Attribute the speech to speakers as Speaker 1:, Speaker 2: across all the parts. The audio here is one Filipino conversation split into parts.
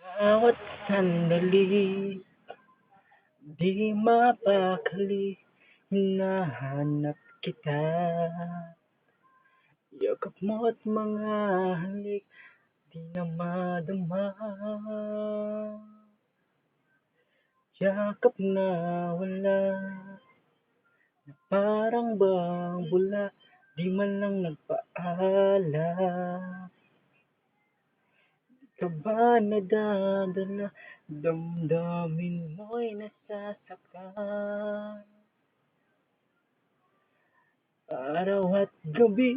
Speaker 1: Bawat sandali, di mapakali, hinahanap kita. Yakap mo't mga halik, di na madama. Yakap na wala, na parang bang bula, di man lang nagpaalam. Di ka ba nadadala, damdamin mo'y nasasaktan. Araw at gabi,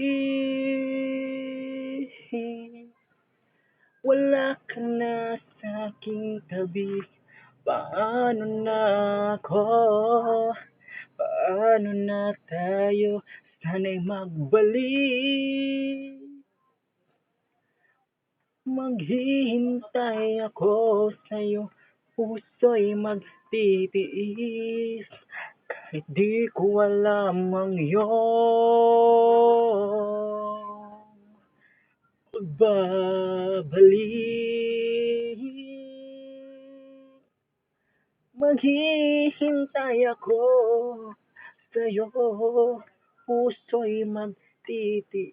Speaker 1: wala ka na sa'king tabi. Paano na ako? Paano na tayo? Sana'y magbalik. Maghihintay ako sa'yo, puso'y magtitiis. Kahit di ko alam ang iyong pagbabalik. Maghihintay ako sa'yo, puso'y magtitiis.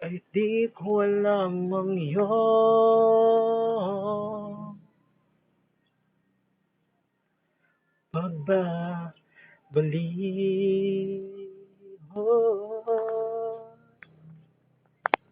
Speaker 1: Kahit di ko alam ang iyong pagbabalik.